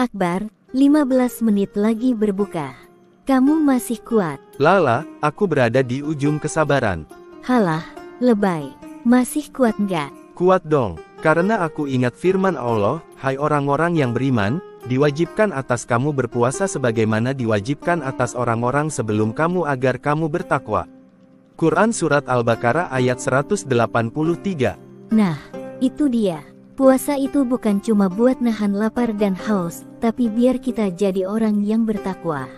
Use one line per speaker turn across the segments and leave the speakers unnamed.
Akbar, 15 menit lagi berbuka. Kamu masih kuat?
Lala, aku berada di ujung kesabaran.
Halah, lebay. Masih kuat nggak?
Kuat dong, karena aku ingat firman Allah, hai orang-orang yang beriman, diwajibkan atas kamu berpuasa sebagaimana diwajibkan atas orang-orang sebelum kamu agar kamu bertakwa. Quran Surat Al-Baqarah ayat 183.
Nah, itu dia. Puasa itu bukan cuma buat nahan lapar dan haus, tapi biar kita jadi orang yang bertakwa.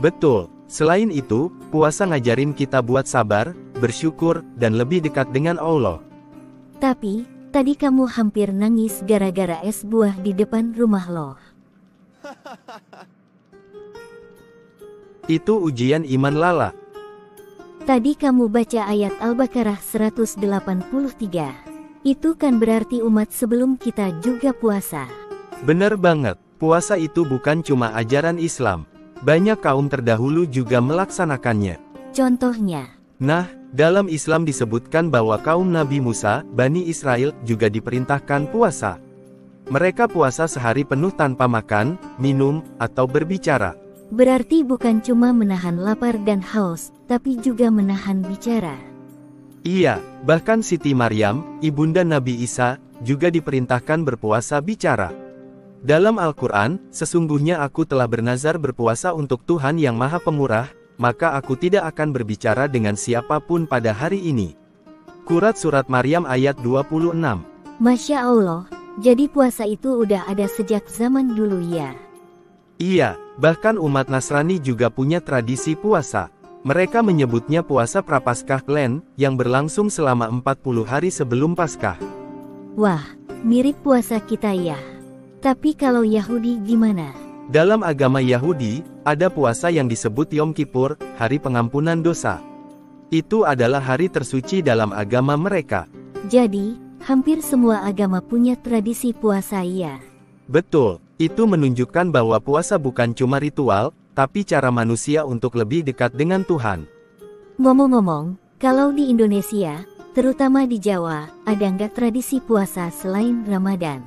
Betul, selain itu, puasa ngajarin kita buat sabar, bersyukur, dan lebih dekat dengan Allah.
Tapi, tadi kamu hampir nangis gara-gara es buah di depan rumah lo.
Itu ujian iman Lala.
Tadi kamu baca ayat Al-Baqarah 183. Itu kan berarti umat sebelum kita juga puasa.
Bener banget, puasa itu bukan cuma ajaran Islam. Banyak kaum terdahulu juga melaksanakannya.
Contohnya?
Nah, dalam Islam disebutkan bahwa kaum Nabi Musa, Bani Israel, juga diperintahkan puasa. Mereka puasa sehari penuh tanpa makan, minum, atau berbicara.
Berarti bukan cuma menahan lapar dan haus, tapi juga menahan bicara.
Iya, bahkan Siti Maryam, ibunda Nabi Isa, juga diperintahkan berpuasa bicara. Dalam Al-Quran, sesungguhnya aku telah bernazar berpuasa untuk Tuhan yang Maha Pemurah, maka aku tidak akan berbicara dengan siapapun pada hari ini. Surat Maryam ayat 26.
Masya Allah, jadi puasa itu udah ada sejak zaman dulu ya?
Iya, bahkan umat Nasrani juga punya tradisi puasa. Mereka menyebutnya puasa Prapaskah Lent, yang berlangsung selama 40 hari sebelum Paskah.
Wah, mirip puasa kita ya. Tapi kalau Yahudi gimana?
Dalam agama Yahudi, ada puasa yang disebut Yom Kippur, hari pengampunan dosa. Itu adalah hari tersuci dalam agama mereka.
Jadi, hampir semua agama punya tradisi puasa ya?
Betul, itu menunjukkan bahwa puasa bukan cuma ritual, tapi cara manusia untuk lebih dekat dengan Tuhan.
Ngomong-ngomong, kalau di Indonesia, terutama di Jawa, ada nggak tradisi puasa selain Ramadan?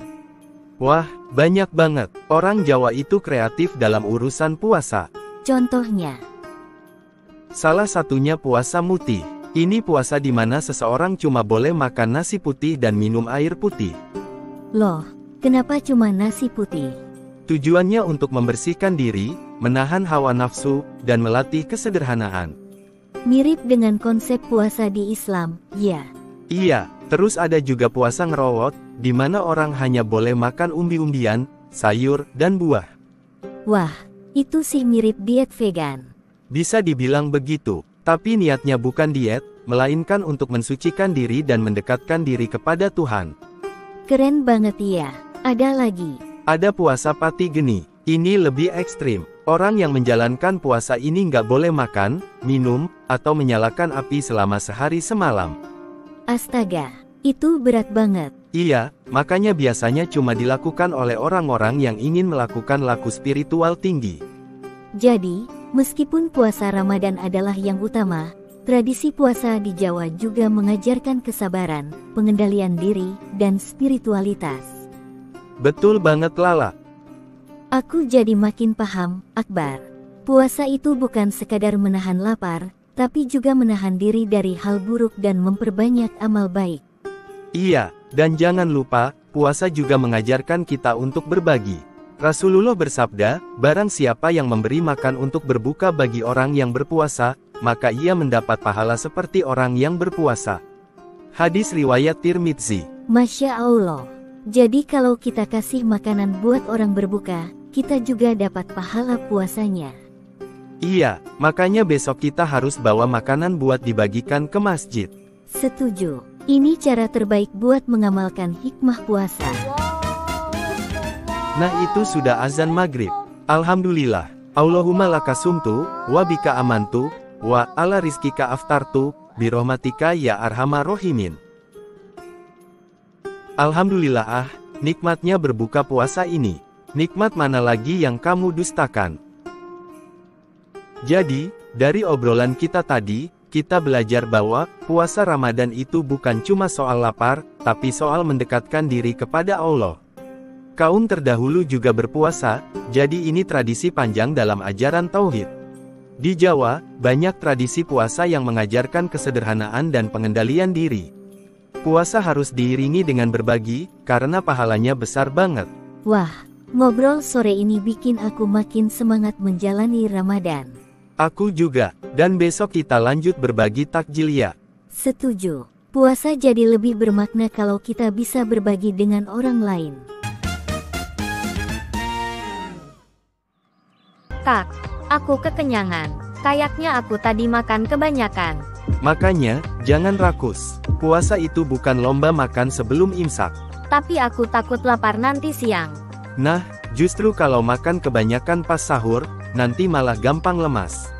Wah, banyak banget. Orang Jawa itu kreatif dalam urusan puasa.
Contohnya?
Salah satunya puasa mutih. Ini puasa di mana seseorang cuma boleh makan nasi putih dan minum air putih.
Loh, kenapa cuma nasi putih?
Tujuannya untuk membersihkan diri, menahan hawa nafsu, dan melatih kesederhanaan.
Mirip dengan konsep puasa di Islam, ya?
Iya, terus ada juga puasa ngerowot, di mana orang hanya boleh makan umbi-umbian, sayur, dan buah.
Wah, itu sih mirip diet vegan.
Bisa dibilang begitu, tapi niatnya bukan diet, melainkan untuk mensucikan diri dan mendekatkan diri kepada Tuhan.
Keren banget ya. Ada lagi?
Ada puasa pati geni. Ini lebih ekstrim. Orang yang menjalankan puasa ini nggak boleh makan, minum, atau menyalakan api selama sehari semalam.
Astaga, itu berat banget.
Iya, makanya biasanya cuma dilakukan oleh orang-orang yang ingin melakukan laku spiritual tinggi.
Jadi, meskipun puasa Ramadan adalah yang utama, tradisi puasa di Jawa juga mengajarkan kesabaran, pengendalian diri, dan spiritualitas.
Betul banget Lala.
Aku jadi makin paham, Akbar. Puasa itu bukan sekadar menahan lapar, tapi juga menahan diri dari hal buruk dan memperbanyak amal baik.
Iya, dan jangan lupa, puasa juga mengajarkan kita untuk berbagi. Rasulullah bersabda, barang siapa yang memberi makan untuk berbuka bagi orang yang berpuasa, maka ia mendapat pahala seperti orang yang berpuasa. Hadis riwayat Tirmidzi.
Masya Allah. Jadi kalau kita kasih makanan buat orang berbuka, kita juga dapat pahala puasanya.
Iya, makanya besok kita harus bawa makanan buat dibagikan ke masjid.
Setuju. Ini cara terbaik buat mengamalkan hikmah puasa.
Nah itu sudah azan maghrib. Alhamdulillah. Allahumma laka sumtu, wa bika amantu, wa ala rizkika aftartu, birahmatika ya arhamar rahimin. Alhamdulillah nikmatnya berbuka puasa ini. Nikmat mana lagi yang kamu dustakan? Jadi, dari obrolan kita tadi, kita belajar bahwa puasa Ramadan itu bukan cuma soal lapar, tapi soal mendekatkan diri kepada Allah. Kaum terdahulu juga berpuasa, jadi ini tradisi panjang dalam ajaran Tauhid. Di Jawa, banyak tradisi puasa yang mengajarkan kesederhanaan dan pengendalian diri. Puasa harus diiringi dengan berbagi, karena pahalanya besar banget.
Wah, ngobrol sore ini bikin aku makin semangat menjalani Ramadan.
Aku juga, dan besok kita lanjut berbagi takjil ya.
Setuju, puasa jadi lebih bermakna kalau kita bisa berbagi dengan orang lain.
Kak, aku kekenyangan. Kayaknya aku tadi makan kebanyakan.
Makanya, jangan rakus. Puasa itu bukan lomba makan sebelum imsak.
Tapi aku takut lapar nanti siang.
Nah, justru kalau makan kebanyakan pas sahur, nanti malah gampang lemas.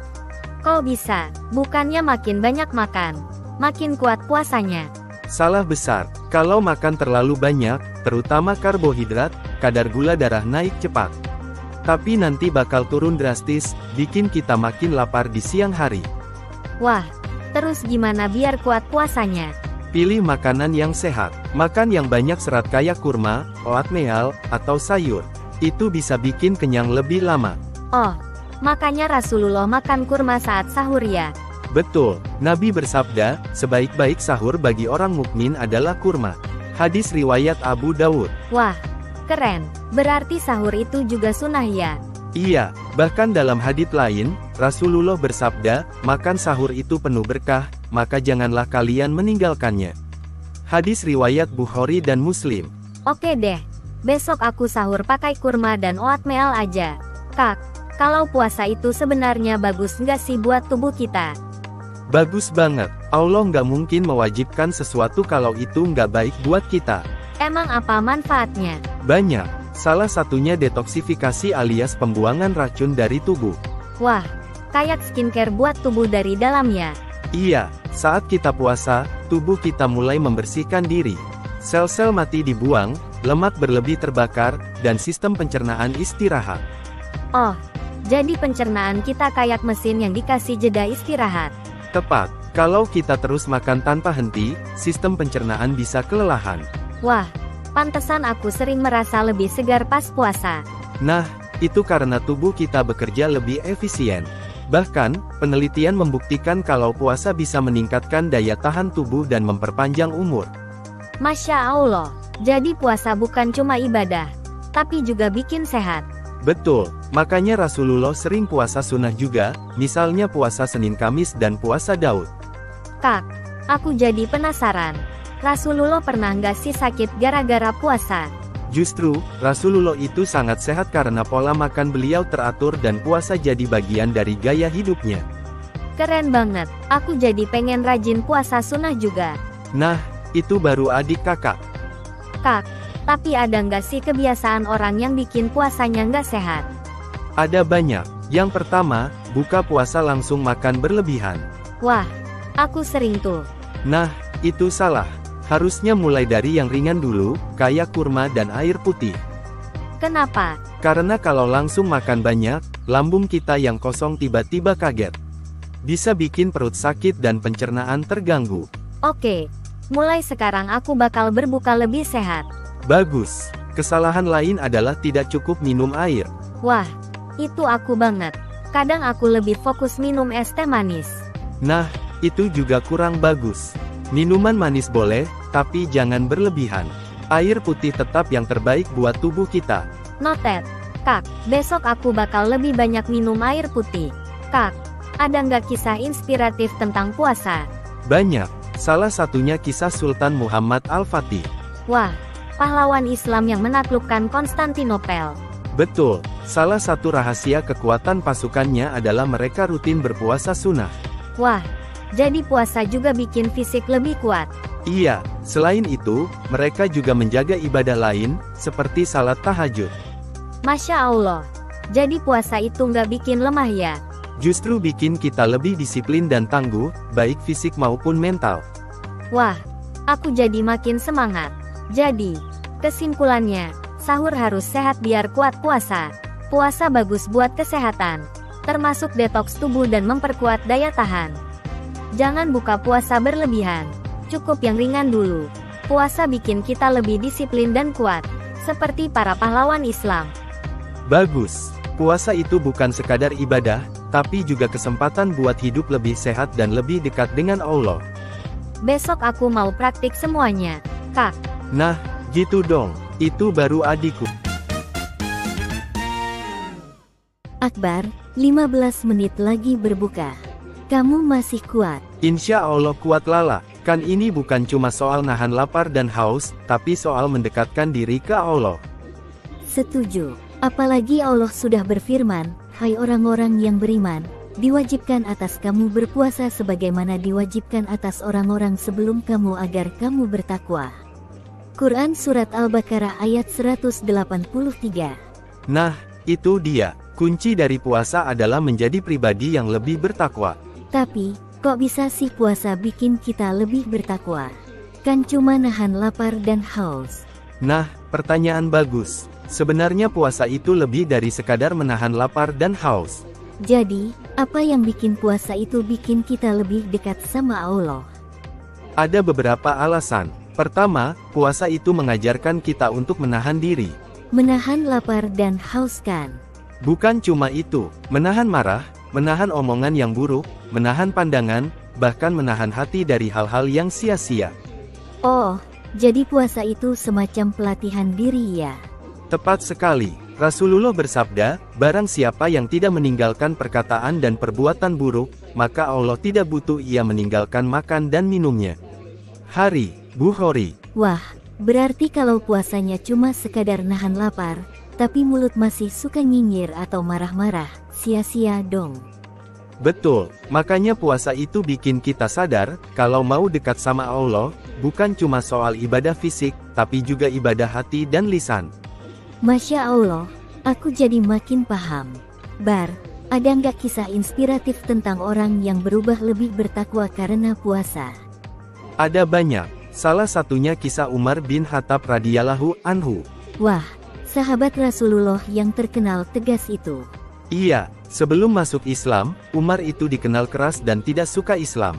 Kok bisa? Bukannya makin banyak makan, makin kuat puasanya.
Salah besar. Kalau makan terlalu banyak, terutama karbohidrat, kadar gula darah naik cepat. Tapi nanti bakal turun drastis, bikin kita makin lapar di siang hari.
Wah, terus gimana biar kuat puasanya?
Pilih makanan yang sehat. Makan yang banyak serat kayak kurma, oatmeal, atau sayur. Itu bisa bikin kenyang lebih lama.
Oh, makanya Rasulullah makan kurma saat sahur ya?
Betul, Nabi bersabda, sebaik-baik sahur bagi orang mukmin adalah kurma. Hadis riwayat Abu Dawud.
Wah, keren. Berarti sahur itu juga sunnah ya?
Iya, bahkan dalam hadits lain, Rasulullah bersabda, makan sahur itu penuh berkah, maka janganlah kalian meninggalkannya. Hadis riwayat Bukhari dan Muslim.
Oke deh, besok aku sahur pakai kurma dan oatmeal aja. Kak, kalau puasa itu sebenarnya bagus nggak sih buat tubuh kita?
Bagus banget, Allah nggak mungkin mewajibkan sesuatu kalau itu nggak baik buat kita.
Emang apa manfaatnya?
Banyak. Salah satunya detoksifikasi alias pembuangan racun dari tubuh.
Wah, kayak skincare buat tubuh dari dalam ya?
Iya, saat kita puasa, tubuh kita mulai membersihkan diri. Sel-sel mati dibuang, lemak berlebih terbakar, dan sistem pencernaan istirahat.
Oh, jadi pencernaan kita kayak mesin yang dikasih jeda istirahat.
Tepat, kalau kita terus makan tanpa henti, sistem pencernaan bisa kelelahan.
Wah, pantesan aku sering merasa lebih segar pas puasa.
Nah, itu karena tubuh kita bekerja lebih efisien. Bahkan, penelitian membuktikan kalau puasa bisa meningkatkan daya tahan tubuh dan memperpanjang umur.
Masya Allah, jadi puasa bukan cuma ibadah, tapi juga bikin sehat.
Betul, makanya Rasulullah sering puasa sunnah juga, misalnya puasa Senin Kamis dan puasa Daud.
Kak, aku jadi penasaran. Rasulullah pernah nggak sih sakit gara-gara puasa?
Justru, Rasulullah itu sangat sehat karena pola makan beliau teratur dan puasa jadi bagian dari gaya hidupnya.
Keren banget, aku jadi pengen rajin puasa sunnah juga.
Nah, itu baru adik kakak.
Kak, tapi ada nggak sih kebiasaan orang yang bikin puasanya nggak sehat?
Ada banyak. Yang pertama, buka puasa langsung makan berlebihan.
Wah, aku sering tuh.
Nah, itu salah. Harusnya mulai dari yang ringan dulu, kayak kurma dan air putih.
Kenapa?
Karena kalau langsung makan banyak, lambung kita yang kosong tiba-tiba kaget. Bisa bikin perut sakit dan pencernaan terganggu.
Oke, mulai sekarang aku bakal berbuka lebih sehat.
Bagus. Kesalahan lain adalah tidak cukup minum air.
Wah, itu aku banget. Kadang aku lebih fokus minum es teh manis.
Nah, itu juga kurang bagus. Minuman manis boleh, tapi jangan berlebihan. Air putih tetap yang terbaik buat tubuh kita.
Noted. Kak, besok aku bakal lebih banyak minum air putih. Kak, ada nggak kisah inspiratif tentang puasa?
Banyak. Salah satunya kisah Sultan Muhammad Al-Fatih.
Wah, pahlawan Islam yang menaklukkan Konstantinopel.
Betul, salah satu rahasia kekuatan pasukannya adalah mereka rutin berpuasa sunnah.
Wah, jadi puasa juga bikin fisik lebih kuat.
Iya, selain itu, mereka juga menjaga ibadah lain, seperti salat tahajud.
Masya Allah, jadi puasa itu nggak bikin lemah ya?
Justru bikin kita lebih disiplin dan tangguh, baik fisik maupun mental.
Wah, aku jadi makin semangat. Jadi, kesimpulannya, sahur harus sehat biar kuat puasa. Puasa bagus buat kesehatan, termasuk detoks tubuh dan memperkuat daya tahan. Jangan buka puasa berlebihan, cukup yang ringan dulu. Puasa bikin kita lebih disiplin dan kuat. seperti para pahlawan Islam.
Bagus. Puasa itu bukan sekadar ibadah, tapi juga kesempatan buat hidup lebih sehat dan lebih dekat dengan Allah.
Besok aku mau praktik semuanya, Kak.
Nah, gitu dong. Itu baru adikku.
Akbar, 15 menit lagi berbuka. Kamu masih kuat.
Insya Allah kuat Lala. Kan ini bukan cuma soal nahan lapar dan haus, tapi soal mendekatkan diri ke Allah.
Setuju. Apalagi Allah sudah berfirman, hai orang-orang yang beriman, diwajibkan atas kamu berpuasa sebagaimana diwajibkan atas orang-orang sebelum kamu agar kamu bertakwa. Quran Surat Al-Baqarah ayat 183.
Nah, itu dia. Kunci dari puasa adalah menjadi pribadi yang lebih bertakwa.
Tapi, kok bisa sih puasa bikin kita lebih bertakwa? Kan cuma nahan lapar dan haus.
Nah, pertanyaan bagus. Sebenarnya puasa itu lebih dari sekadar menahan lapar dan haus.
Jadi, apa yang bikin puasa itu bikin kita lebih dekat sama Allah?
Ada beberapa alasan. Pertama, puasa itu mengajarkan kita untuk menahan diri.
Menahan lapar dan haus kan?
Bukan cuma itu, menahan marah, menahan omongan yang buruk, menahan pandangan, bahkan menahan hati dari hal-hal yang sia-sia.
Oh, jadi puasa itu semacam pelatihan diri ya?
Tepat sekali. Rasulullah bersabda, barang siapa yang tidak meninggalkan perkataan dan perbuatan buruk, maka Allah tidak butuh ia meninggalkan makan dan minumnya. Hari, Bukhari.
Wah, berarti kalau puasanya cuma sekadar nahan lapar, tapi mulut masih suka nyinyir atau marah-marah, sia-sia dong.
Betul, makanya puasa itu bikin kita sadar, kalau mau dekat sama Allah, bukan cuma soal ibadah fisik, tapi juga ibadah hati dan lisan.
Masya Allah, aku jadi makin paham. Bar, ada nggak kisah inspiratif tentang orang yang berubah lebih bertakwa karena puasa?
Ada banyak, salah satunya kisah Umar bin Khattab radhiyallahu anhu.
Wah, sahabat Rasulullah yang terkenal tegas itu.
Iya, sebelum masuk Islam, Umar itu dikenal keras dan tidak suka Islam.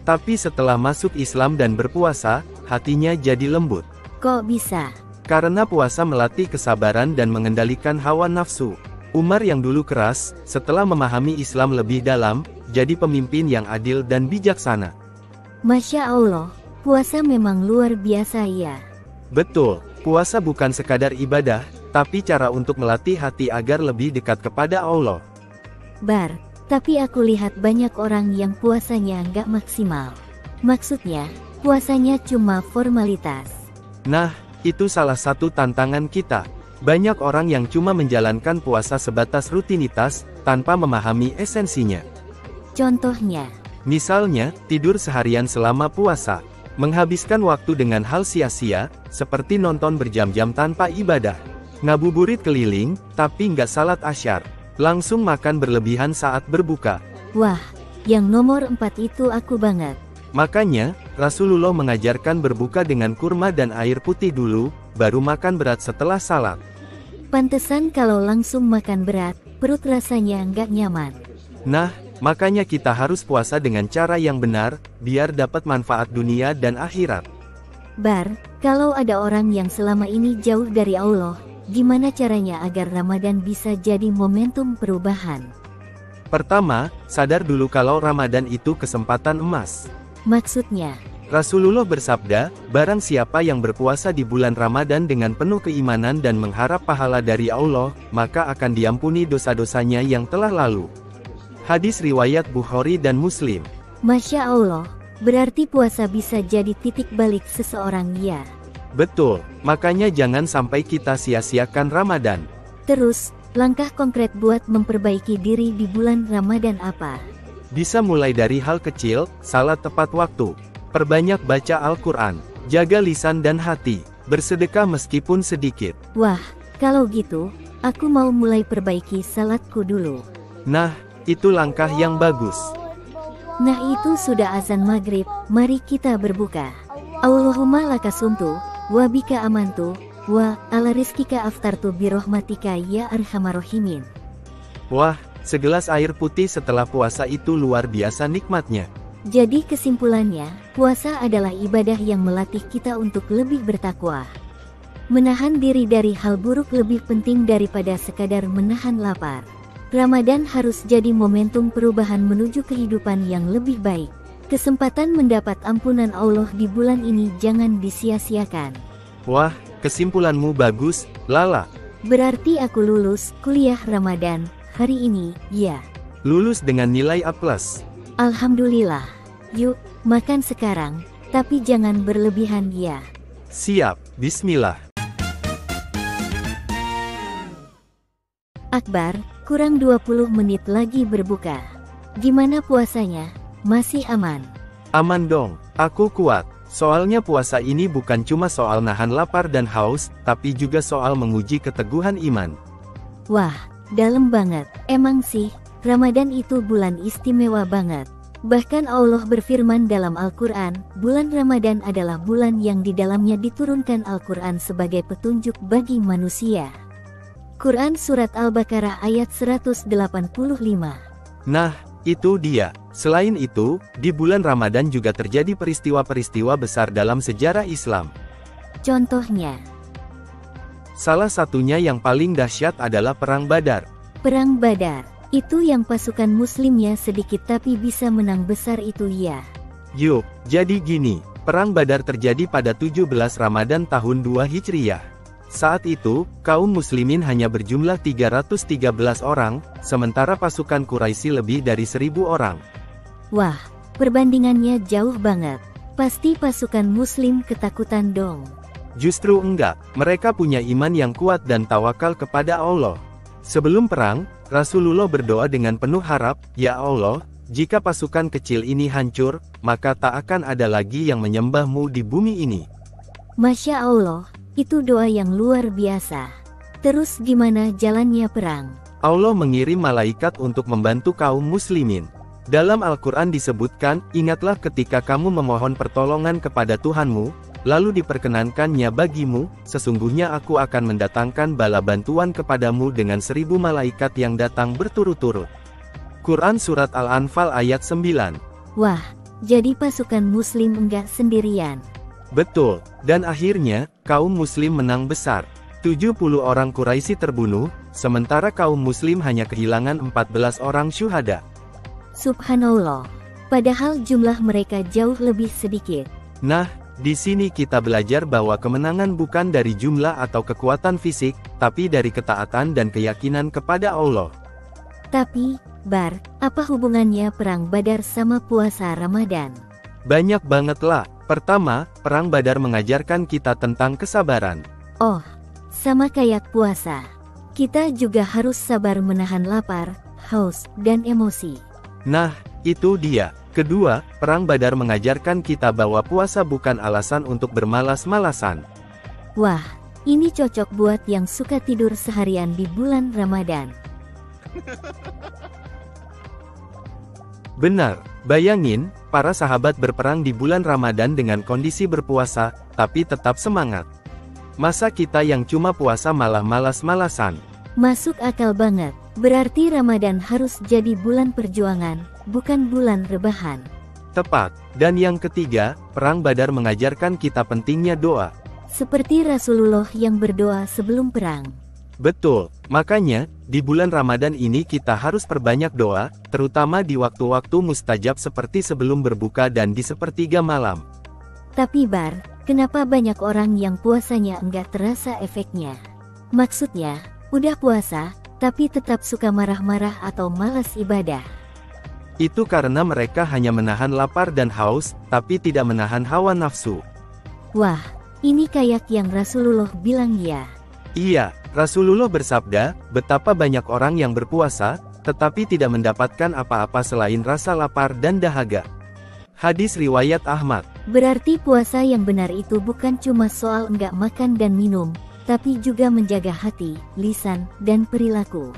Tapi setelah masuk Islam dan berpuasa, hatinya jadi lembut.
Kok bisa?
Karena puasa melatih kesabaran dan mengendalikan hawa nafsu. Umar yang dulu keras, setelah memahami Islam lebih dalam, jadi pemimpin yang adil dan bijaksana.
Masya Allah, puasa memang luar biasa ya.
Betul, puasa bukan sekadar ibadah, tapi cara untuk melatih hati agar lebih dekat kepada Allah.
Bar, tapi aku lihat banyak orang yang puasanya nggak maksimal. Maksudnya, puasanya cuma formalitas.
Nah, itu salah satu tantangan kita. Banyak orang yang cuma menjalankan puasa sebatas rutinitas, tanpa memahami esensinya.
Contohnya,
Misalnya, tidur seharian selama puasa, menghabiskan waktu dengan hal sia-sia, seperti nonton berjam-jam tanpa ibadah, ngabuburit keliling, tapi nggak salat asyar, langsung makan berlebihan saat berbuka.
wah, yang nomor 4 itu aku banget.
Makanya, Rasulullah mengajarkan berbuka dengan kurma dan air putih dulu, baru makan berat setelah salat.
Pantesan kalau langsung makan berat, perut rasanya nggak nyaman.
Nah, makanya kita harus puasa dengan cara yang benar, biar dapat manfaat dunia dan akhirat.
Bar, kalau ada orang yang selama ini jauh dari Allah, gimana caranya agar Ramadan bisa jadi momentum perubahan?
Pertama, sadar dulu kalau Ramadan itu kesempatan emas.
Maksudnya,
Rasulullah bersabda, barang siapa yang berpuasa di bulan Ramadan dengan penuh keimanan dan mengharap pahala dari Allah, maka akan diampuni dosa-dosanya yang telah lalu. Hadis riwayat Bukhari dan Muslim.
Masya Allah, berarti puasa bisa jadi titik balik seseorang ya.
Betul, makanya jangan sampai kita sia-siakan Ramadan.
Terus, langkah konkret buat memperbaiki diri di bulan Ramadan apa?
Bisa mulai dari hal kecil, salat tepat waktu, perbanyak baca Al-Quran, jaga lisan dan hati, bersedekah meskipun sedikit.
Wah, kalau gitu, aku mau mulai perbaiki salatku dulu.
Nah, itu langkah yang bagus.
Nah itu sudah azan maghrib, mari kita berbuka. Allahumma lakasumtu, wa bika amantu, wa ala rizkika aftartu birohmatika ya arhamar rahimin.
Wah, segelas air putih setelah puasa itu luar biasa nikmatnya.
Jadi kesimpulannya, puasa adalah ibadah yang melatih kita untuk lebih bertakwa. Menahan diri dari hal buruk lebih penting daripada sekadar menahan lapar. Ramadan harus jadi momentum perubahan menuju kehidupan yang lebih baik. Kesempatan mendapat ampunan Allah di bulan ini jangan disia-siakan.
Wah, kesimpulanmu bagus, Lala.
Berarti aku lulus kuliah Ramadan hari ini, ya.
Lulus dengan nilai A+.
Alhamdulillah. Yuk, makan sekarang, tapi jangan berlebihan ya.
Siap, bismillah.
Akbar, kurang 20 menit lagi berbuka. Gimana puasanya? Masih aman?
Aman dong, aku kuat. Soalnya puasa ini bukan cuma soal nahan lapar dan haus, tapi juga soal menguji keteguhan iman.
Wah, dalam banget. Emang sih, Ramadan itu bulan istimewa banget. Bahkan Allah berfirman dalam Al-Quran, bulan Ramadan adalah bulan yang di dalamnya diturunkan Al-Quran sebagai petunjuk bagi manusia. Quran Surat Al-Baqarah ayat 185.
Nah, itu dia. Selain itu, di bulan Ramadan juga terjadi peristiwa-peristiwa besar dalam sejarah Islam.
Contohnya,
salah satunya yang paling dahsyat adalah Perang Badar.
Perang Badar, itu yang pasukan muslimnya sedikit tapi bisa menang besar itu ya.
Yuk, jadi gini, Perang Badar terjadi pada 17 Ramadan tahun 2 Hijriyah. Saat itu, kaum muslimin hanya berjumlah 313 orang, sementara pasukan Quraisy lebih dari 1000 orang.
Wah, perbandingannya jauh banget. Pasti pasukan muslim ketakutan dong.
Justru enggak, mereka punya iman yang kuat dan tawakal kepada Allah. Sebelum perang, Rasulullah berdoa dengan penuh harap, "Ya Allah, jika pasukan kecil ini hancur, maka tak akan ada lagi yang menyembahmu di bumi ini."
Masya Allah, itu doa yang luar biasa. Terus gimana jalannya perang?
Allah mengirim malaikat untuk membantu kaum muslimin. Dalam Al-Quran disebutkan, ingatlah ketika kamu memohon pertolongan kepada Tuhanmu, lalu diperkenankannya bagimu, sesungguhnya aku akan mendatangkan bala bantuan kepadamu dengan 1000 malaikat yang datang berturut-turut. Quran Surat Al-Anfal ayat 9.
Wah, jadi pasukan muslim enggak sendirian.
Betul, dan akhirnya, kaum muslim menang besar. 70 orang Quraisy terbunuh, sementara kaum muslim hanya kehilangan 14 orang syuhada.
Subhanallah, padahal jumlah mereka jauh lebih sedikit.
Nah, di sini kita belajar bahwa kemenangan bukan dari jumlah atau kekuatan fisik, tapi dari ketaatan dan keyakinan kepada Allah.
Tapi, Bar, apa hubungannya Perang Badar sama puasa Ramadan?
Banyak banget lah. Pertama, Perang Badar mengajarkan kita tentang kesabaran.
Oh, sama kayak puasa. Kita juga harus sabar menahan lapar, haus, dan emosi.
Nah, itu dia. Kedua, Perang Badar mengajarkan kita bahwa puasa bukan alasan untuk bermalas-malasan.
Wah, ini cocok buat yang suka tidur seharian di bulan Ramadan.
Benar, bayangin, para sahabat berperang di bulan Ramadan dengan kondisi berpuasa, tapi tetap semangat. Masa kita yang cuma puasa malah malas-malasan?
Masuk akal banget. Berarti Ramadan harus jadi bulan perjuangan, bukan bulan rebahan.
Tepat. Dan yang ketiga, Perang Badar mengajarkan kita pentingnya doa.
Seperti Rasulullah yang berdoa sebelum perang.
Betul, makanya, di bulan Ramadan ini kita harus perbanyak doa, terutama di waktu-waktu mustajab seperti sebelum berbuka dan di sepertiga malam.
Tapi Bar, kenapa banyak orang yang puasanya enggak terasa efeknya? Maksudnya, udah puasa, tapi tetap suka marah-marah atau malas ibadah.
Itu karena mereka hanya menahan lapar dan haus, tapi tidak menahan hawa nafsu.
Wah, ini kayak yang Rasulullah bilang ya.
Iya, Rasulullah bersabda, betapa banyak orang yang berpuasa, tetapi tidak mendapatkan apa-apa selain rasa lapar dan dahaga. Hadis riwayat Ahmad.
Berarti puasa yang benar itu bukan cuma soal enggak makan dan minum, tapi juga menjaga hati, lisan, dan perilaku.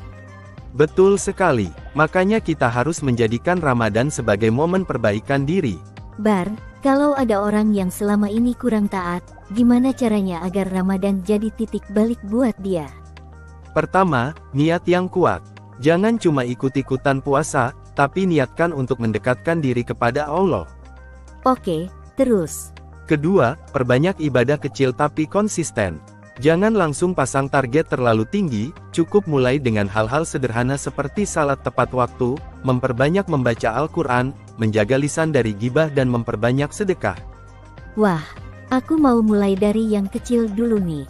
Betul sekali, makanya kita harus menjadikan Ramadan sebagai momen perbaikan diri.
Bar, kalau ada orang yang selama ini kurang taat, gimana caranya agar Ramadan jadi titik balik buat dia?
Pertama, niat yang kuat. Jangan cuma ikut-ikutan puasa, tapi niatkan untuk mendekatkan diri kepada Allah.
Oke, terus.
Kedua, perbanyak ibadah kecil tapi konsisten. Jangan langsung pasang target terlalu tinggi, cukup mulai dengan hal-hal sederhana seperti salat tepat waktu, memperbanyak membaca Al-Quran, menjaga lisan dari gibah dan memperbanyak sedekah.
Wah, aku mau mulai dari yang kecil dulu nih.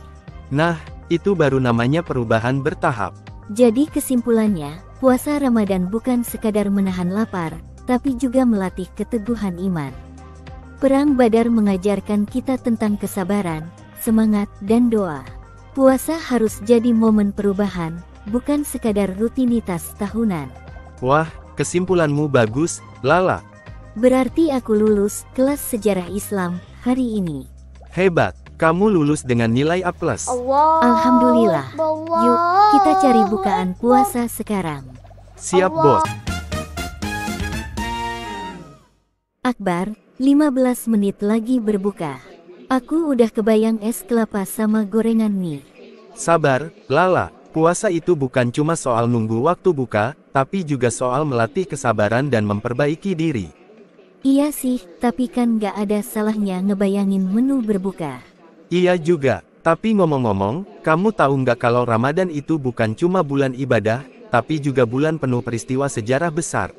Nah, itu baru namanya perubahan bertahap.
Jadi kesimpulannya, puasa Ramadan bukan sekadar menahan lapar, tapi juga melatih keteguhan iman. Perang Badar mengajarkan kita tentang kesabaran, semangat, dan doa. Puasa harus jadi momen perubahan, bukan sekadar rutinitas tahunan.
Wah, kesimpulanmu bagus, Lala.
Berarti aku lulus kelas sejarah Islam hari ini.
Hebat, kamu lulus dengan nilai A+.
Alhamdulillah. Yuk, kita cari bukaan puasa sekarang.
Siap, Bos.
Akbar, 15 menit lagi berbuka. Aku udah kebayang es kelapa sama gorengan mie.
Sabar, Lala. Puasa itu bukan cuma soal nunggu waktu buka, tapi juga soal melatih kesabaran dan memperbaiki diri.
Iya sih, tapi kan gak ada salahnya ngebayangin menu berbuka.
Iya juga, tapi ngomong-ngomong, kamu tahu nggak kalau Ramadan itu bukan cuma bulan ibadah, tapi juga bulan penuh peristiwa sejarah besar.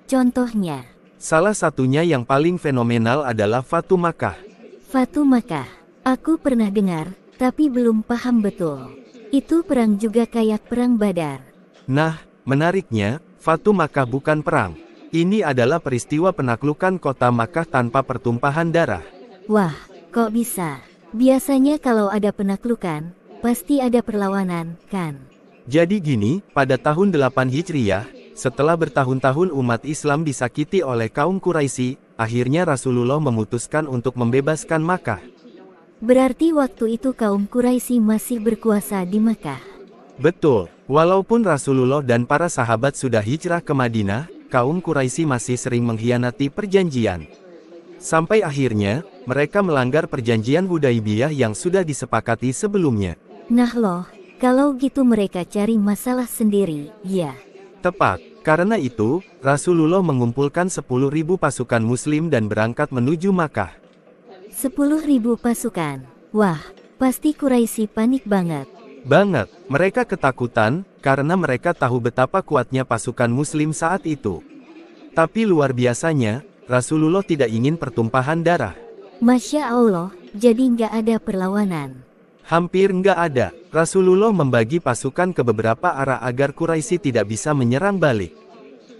Contohnya,
Salah satunya yang paling fenomenal adalah Fatu Makkah.
Fatu Makkah. Aku pernah dengar, tapi belum paham betul. Itu perang juga kayak perang Badar.
Nah, menariknya, Fatu Makkah bukan perang. Ini adalah peristiwa penaklukan kota Makkah tanpa pertumpahan darah.
Wah, kok bisa? Biasanya kalau ada penaklukan, pasti ada perlawanan, kan?
Jadi gini, pada tahun 8 Hijriyah, setelah bertahun-tahun umat Islam disakiti oleh kaum Quraisy, akhirnya Rasulullah memutuskan untuk membebaskan Makkah.
Berarti waktu itu kaum Quraisy masih berkuasa di Makkah.
Betul, walaupun Rasulullah dan para sahabat sudah hijrah ke Madinah, kaum Quraisy masih sering mengkhianati perjanjian. Sampai akhirnya, mereka melanggar perjanjian Hudaibiyah yang sudah disepakati sebelumnya.
Nah loh, kalau gitu mereka cari masalah sendiri, ya.
Tepat, karena itu, Rasulullah mengumpulkan 10.000 pasukan muslim dan berangkat menuju Makkah.
10.000 pasukan. Wah, pasti Quraisy panik banget.
Banget, mereka ketakutan, karena mereka tahu betapa kuatnya pasukan muslim saat itu. Tapi luar biasanya, Rasulullah tidak ingin pertumpahan darah.
Masya Allah, jadi nggak ada perlawanan.
Hampir nggak ada. Rasulullah membagi pasukan ke beberapa arah agar Quraisy tidak bisa menyerang balik.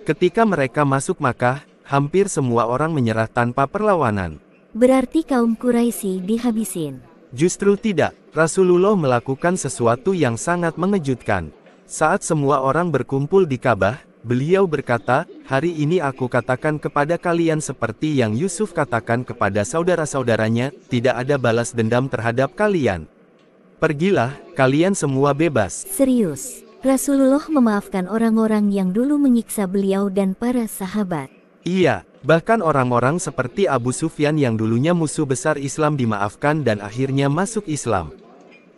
Ketika mereka masuk Makkah, hampir semua orang menyerah tanpa perlawanan.
Berarti kaum Quraisy dihabisin.
Justru tidak, Rasulullah melakukan sesuatu yang sangat mengejutkan. Saat semua orang berkumpul di Ka'bah, beliau berkata, "Hari ini aku katakan kepada kalian seperti yang Yusuf katakan kepada saudara-saudaranya, tidak ada balas dendam terhadap kalian. Pergilah, kalian semua bebas."
Serius, Rasulullah memaafkan orang-orang yang dulu menyiksa beliau dan para sahabat.
Iya, bahkan orang-orang seperti Abu Sufyan yang dulunya musuh besar Islam dimaafkan dan akhirnya masuk Islam.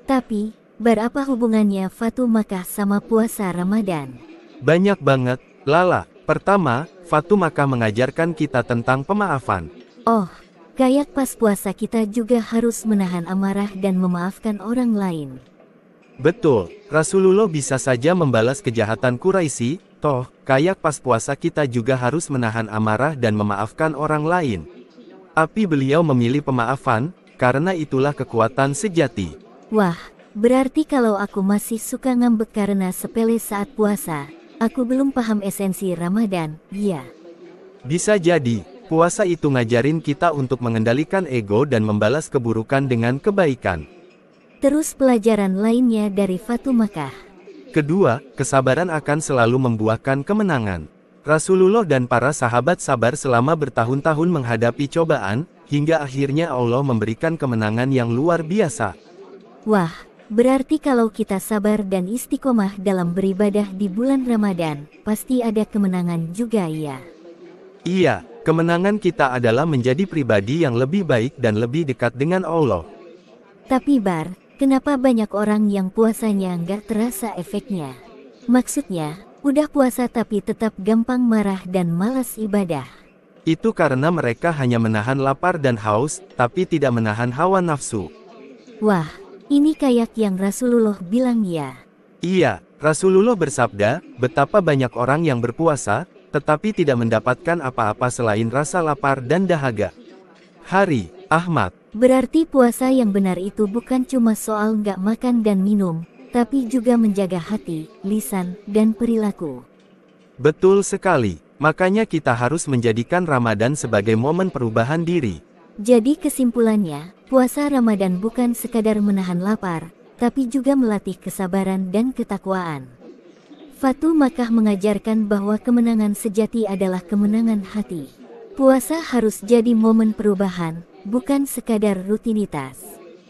Tapi, berapa hubungannya Fatu Makkah sama puasa Ramadan?
Banyak banget, Lala. Pertama, Fatu Makkah mengajarkan kita tentang pemaafan.
Oh, kayak pas puasa kita juga harus menahan amarah dan memaafkan orang lain.
Betul, Rasulullah bisa saja membalas kejahatan Quraisy, toh, kayak pas puasa kita juga harus menahan amarah dan memaafkan orang lain. Tapi beliau memilih pemaafan, karena itulah kekuatan sejati.
Wah, berarti kalau aku masih suka ngambek karena sepele saat puasa, aku belum paham esensi Ramadan, ya.
Bisa jadi, puasa itu ngajarin kita untuk mengendalikan ego dan membalas keburukan dengan kebaikan.
Terus pelajaran lainnya dari Fatu Makkah.
Kedua, kesabaran akan selalu membuahkan kemenangan. Rasulullah dan para sahabat sabar selama bertahun-tahun menghadapi cobaan, hingga akhirnya Allah memberikan kemenangan yang luar biasa.
Wah, berarti kalau kita sabar dan istiqomah dalam beribadah di bulan Ramadan, pasti ada kemenangan juga ya.
Iya, kemenangan kita adalah menjadi pribadi yang lebih baik dan lebih dekat dengan Allah.
Tapi Bar, kenapa banyak orang yang puasanya nggak terasa efeknya? Maksudnya, udah puasa tapi tetap gampang marah dan malas ibadah.
Itu karena mereka hanya menahan lapar dan haus, tapi tidak menahan hawa nafsu.
Wah, Ini kayak yang Rasulullah bilang ya.
Iya, Rasulullah bersabda, betapa banyak orang yang berpuasa, tetapi tidak mendapatkan apa-apa selain rasa lapar dan dahaga. Hari, Ahmad.
Berarti puasa yang benar itu bukan cuma soal nggak makan dan minum, tapi juga menjaga hati, lisan, dan perilaku.
Betul sekali, makanya kita harus menjadikan Ramadan sebagai momen perubahan diri.
Jadi kesimpulannya, puasa Ramadan bukan sekadar menahan lapar, tapi juga melatih kesabaran dan ketakwaan. Fatu Makkah mengajarkan bahwa kemenangan sejati adalah kemenangan hati. Puasa harus jadi momen perubahan, bukan sekadar rutinitas.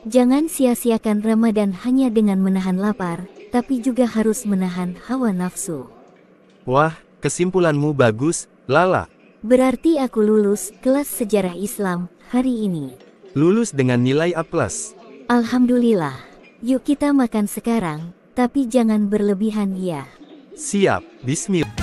Jangan sia-siakan Ramadan hanya dengan menahan lapar, tapi juga harus menahan hawa nafsu.
Wah, kesimpulanmu bagus, Lala.
Berarti aku lulus kelas sejarah Islam hari ini.
Lulus dengan nilai A+.
Alhamdulillah. Yuk kita makan sekarang, tapi jangan berlebihan ya.
Siap, bismillah.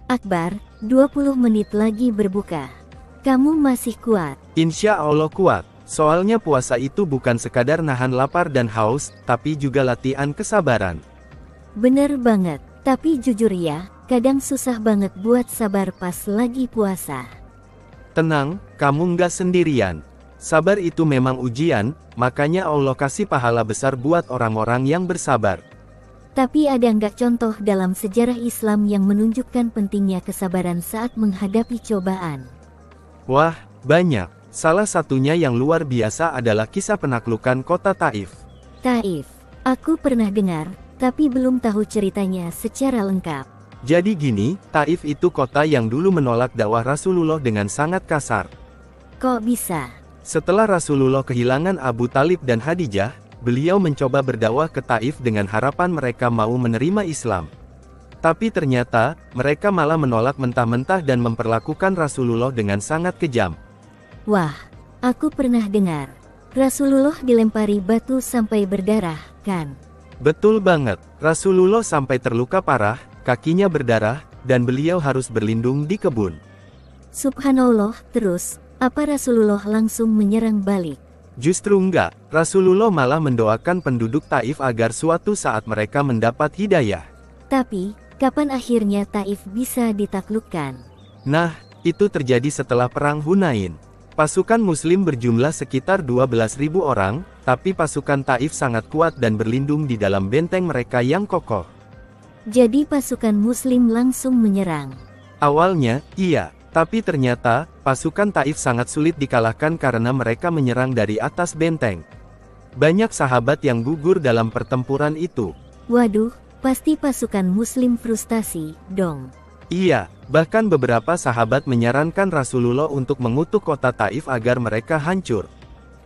Akbar, 20 menit lagi berbuka. Kamu masih kuat?
Insya Allah kuat. Soalnya puasa itu bukan sekadar nahan lapar dan haus, tapi juga latihan kesabaran.
Bener banget, tapi jujur ya, kadang susah banget buat sabar pas lagi puasa.
Tenang, kamu nggak sendirian. Sabar itu memang ujian, makanya Allah kasih pahala besar buat orang-orang yang bersabar.
Tapi ada nggak contoh dalam sejarah Islam yang menunjukkan pentingnya kesabaran saat menghadapi cobaan?
Wah, banyak. Salah satunya yang luar biasa adalah kisah penaklukan kota Taif.
Taif, aku pernah dengar, tapi belum tahu ceritanya secara lengkap.
Jadi gini, Taif itu kota yang dulu menolak dakwah Rasulullah dengan sangat kasar.
Kok bisa?
Setelah Rasulullah kehilangan Abu Talib dan Khadijah, beliau mencoba berdakwah ke Taif dengan harapan mereka mau menerima Islam. Tapi ternyata, mereka malah menolak mentah-mentah dan memperlakukan Rasulullah dengan sangat kejam.
Wah, aku pernah dengar. Rasulullah dilempari batu sampai berdarah, kan?
Betul banget, Rasulullah sampai terluka parah, kakinya berdarah, dan beliau harus berlindung di kebun.
Subhanallah, terus, apa Rasulullah langsung menyerang balik?
Justru enggak, Rasulullah malah mendoakan penduduk Taif agar suatu saat mereka mendapat hidayah.
Tapi, kapan akhirnya Taif bisa ditaklukkan?
Nah, itu terjadi setelah Perang Hunain. Pasukan Muslim berjumlah sekitar 12.000 orang, tapi pasukan Taif sangat kuat dan berlindung di dalam benteng mereka yang kokoh.
Jadi pasukan Muslim langsung menyerang.
Awalnya, iya. Tapi ternyata, pasukan Taif sangat sulit dikalahkan karena mereka menyerang dari atas benteng. Banyak sahabat yang gugur dalam pertempuran itu.
Waduh, pasti pasukan Muslim frustasi, dong.
Iya, bahkan beberapa sahabat menyarankan Rasulullah untuk mengutuk kota Taif agar mereka hancur.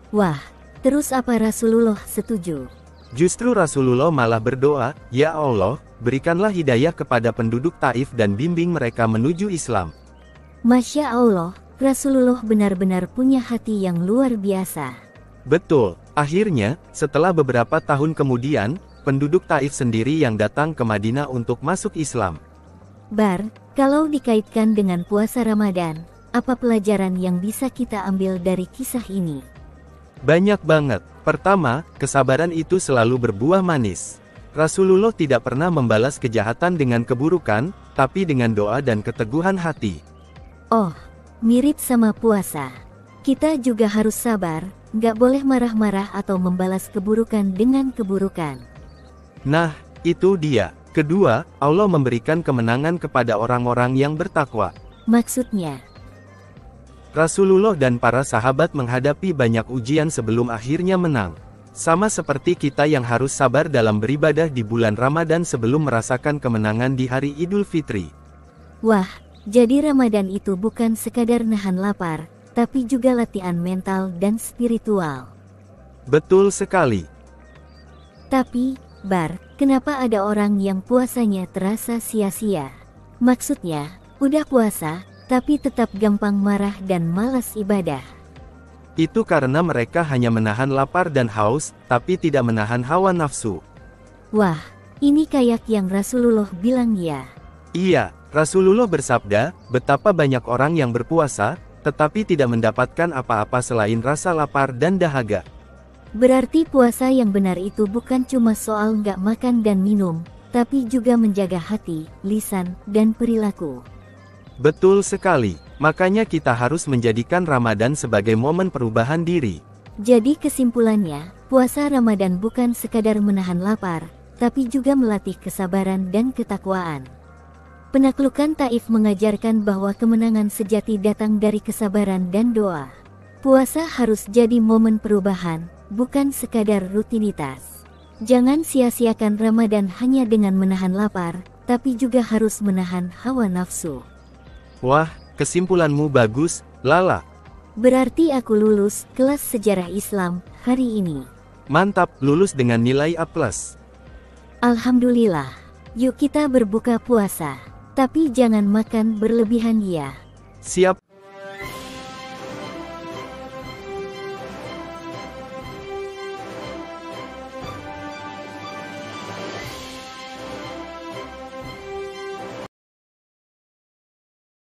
Wah, terus apa Rasulullah setuju?
Justru Rasulullah malah berdoa, "Ya Allah, berikanlah hidayah kepada penduduk Taif dan bimbing mereka menuju Islam."
Masya Allah, Rasulullah benar-benar punya hati yang luar biasa.
Betul, akhirnya, setelah beberapa tahun kemudian, penduduk Taif sendiri yang datang ke Madinah untuk masuk Islam.
Bar, kalau dikaitkan dengan puasa Ramadan, apa pelajaran yang bisa kita ambil dari kisah ini?
Banyak banget. Pertama, kesabaran itu selalu berbuah manis. Rasulullah tidak pernah membalas kejahatan dengan keburukan, tapi dengan doa dan keteguhan hati.
Oh, mirip sama puasa. Kita juga harus sabar, nggak boleh marah-marah atau membalas keburukan dengan keburukan.
Nah, itu dia. Kedua, Allah memberikan kemenangan kepada orang-orang yang bertakwa.
Maksudnya?
Rasulullah dan para sahabat menghadapi banyak ujian sebelum akhirnya menang. Sama seperti kita yang harus sabar dalam beribadah di bulan Ramadan sebelum merasakan kemenangan di hari Idul Fitri.
Wah, jadi Ramadan itu bukan sekadar nahan lapar, tapi juga latihan mental dan spiritual.
Betul sekali.
Tapi, Bar, kenapa ada orang yang puasanya terasa sia-sia? Maksudnya, udah puasa, tapi tetap gampang marah dan malas ibadah.
Itu karena mereka hanya menahan lapar dan haus, tapi tidak menahan hawa nafsu.
Wah, ini kayak yang Rasulullah bilang ya.
Iya, Rasulullah bersabda, betapa banyak orang yang berpuasa, tetapi tidak mendapatkan apa-apa selain rasa lapar dan dahaga.
Berarti puasa yang benar itu bukan cuma soal nggak makan dan minum, tapi juga menjaga hati, lisan, dan perilaku.
Betul sekali, makanya kita harus menjadikan Ramadan sebagai momen perubahan diri.
Jadi kesimpulannya, puasa Ramadan bukan sekadar menahan lapar, tapi juga melatih kesabaran dan ketakwaan. Penaklukan Taif mengajarkan bahwa kemenangan sejati datang dari kesabaran dan doa. Puasa harus jadi momen perubahan, bukan sekadar rutinitas. Jangan sia-siakan Ramadan hanya dengan menahan lapar, tapi juga harus menahan hawa nafsu.
Wah, kesimpulanmu bagus, Lala.
Berarti aku lulus kelas sejarah Islam hari ini.
Mantap, lulus dengan nilai A+.
Alhamdulillah. Yuk kita berbuka puasa. Tapi jangan makan berlebihan ya.
Siap,